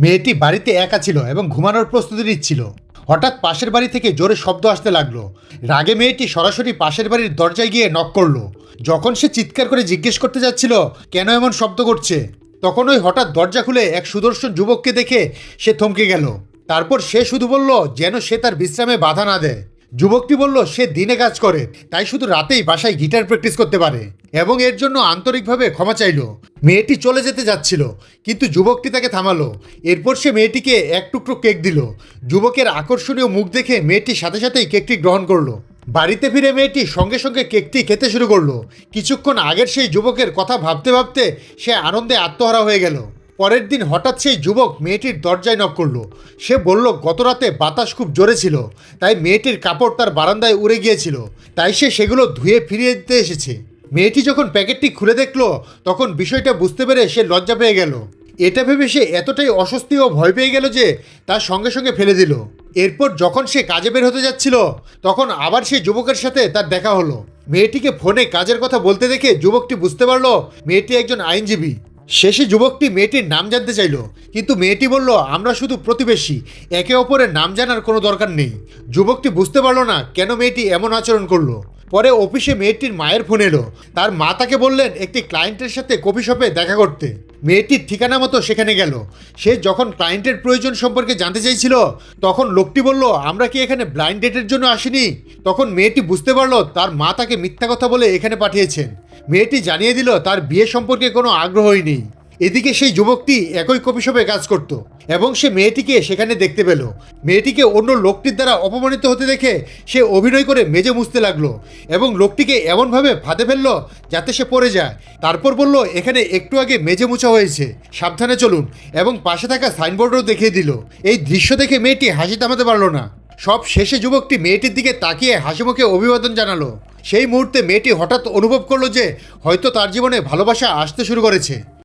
মেয়েটি বাড়িতে একা ছিল এবং ঘুমানোর প্রস্তুতি নিচ্ছিল। হঠাৎ পাশের বাড়ি থেকে জোরে শব্দ আসতে লাগলো। রাগে মেয়েটি সরাসরি পাশের বাড়ির দরজায় গিয়ে নক করলো। যখন সে চিৎকার করে জিজ্ঞেস করতে যাচ্ছিল কেন এমন শব্দ করছে, তখন ওই হঠাৎ দরজা খুলে এক সুদর্শন যুবককে দেখে সে থমকে গেল। তারপর সে শুধু বলল যেন সে তার বিশ্রামে বাধা না দেয়। যুবকটি বলল সে দিনে কাজ করে, তাই শুধু রাতেই বাসায় গিটার প্র্যাকটিস করতে পারে এবং এর জন্য আন্তরিকভাবে ক্ষমা চাইল। মেয়েটি চলে যেতে যাচ্ছিল, কিন্তু যুবকটি তাকে থামালো। এরপর সে মেয়েটিকে এক টুকরো কেক দিল। যুবকের আকর্ষণীয় মুখ দেখে মেয়েটি সাথে সাথেই কেকটি গ্রহণ করলো। বাড়িতে ফিরে মেয়েটি সঙ্গে সঙ্গে কেকটি খেতে শুরু করলো। কিছুক্ষণ আগের সেই যুবকের কথা ভাবতে ভাবতে সে আনন্দে আত্মহারা হয়ে গেল। পরের দিন হঠাৎ সেই যুবক মেয়েটির দরজায় নক করলো। সে বলল গত রাতে বাতাস খুব জোরে ছিল, তাই মেয়েটির কাপড় তার বারান্দায় উড়ে গিয়েছিল, তাই সে সেগুলো ধুয়ে ফিরিয়ে দিতে এসেছে। মেয়েটি যখন প্যাকেটটি খুলে দেখলো, তখন বিষয়টা বুঝতে পেরে সে লজ্জা পেয়ে গেল। এটা ভেবে সে এতটাই অস্বস্তি ও ভয় পেয়ে গেল যে তার সঙ্গে সঙ্গে ফেলে দিল। এরপর যখন সে কাজে বের হতে যাচ্ছিল, তখন আবার সেই যুবকের সাথে তার দেখা হলো। মেয়েটিকে ফোনে কাজের কথা বলতে দেখে যুবকটি বুঝতে পারলো মেয়েটি একজন আইনজীবী। শেষে যুবকটি মেয়েটির নাম জানতে চাইল, কিন্তু মেয়েটি বলল আমরা শুধু প্রতিবেশী, একে অপরের নাম জানার কোনো দরকার নেই। যুবকটি বুঝতে পারলো না কেন মেয়েটি এমন আচরণ করলো। পরে অফিসে মেয়েটির মায়ের ফোন এলো। তার মা তাকে বললেন একটি ক্লায়েন্টের সাথে কফি শপে দেখা করতে। মেয়েটির ঠিকানা মতো সেখানে গেল। সে যখন ক্লায়েন্টের প্রয়োজন সম্পর্কে জানতে চাইছিল, তখন লোকটি বলল আমরা কি এখানে ব্লাইন্ড ডেটের জন্য আসিনি। তখন মেয়েটি বুঝতে পারলো তার মা তাকে মিথ্যা কথা বলে এখানে পাঠিয়েছেন। মেয়েটি জানিয়ে দিল তার বিয়ে সম্পর্কে কোনো আগ্রহই নেই। এদিকে সেই যুবকটি একই কফি শপে কাজ করত এবং সে মেয়েটিকে সেখানে দেখতে পেল। মেয়েটিকে অন্য লোকটির দ্বারা অপমানিত হতে দেখে সে অভিনয় করে মেজে মুছতে লাগলো এবং লোকটিকে এমনভাবে ফাঁদে ফেললো যাতে সে পড়ে যায়। তারপর বলল এখানে একটু আগে মেজে মুছা হয়েছে, সাবধানে চলুন, এবং পাশে থাকা সাইনবোর্ডও দেখিয়ে দিল। এই দৃশ্য দেখে মেয়েটি হাসি থামাতে পারল না। সব শেষে যুবকটি মেয়েটির দিকে তাকিয়ে হাসিমুখে অভিবাদন জানালো। সেই মুহূর্তে মেয়েটি হঠাৎ অনুভব করলো যে হয়তো তার জীবনে ভালোবাসা আসতে শুরু করেছে।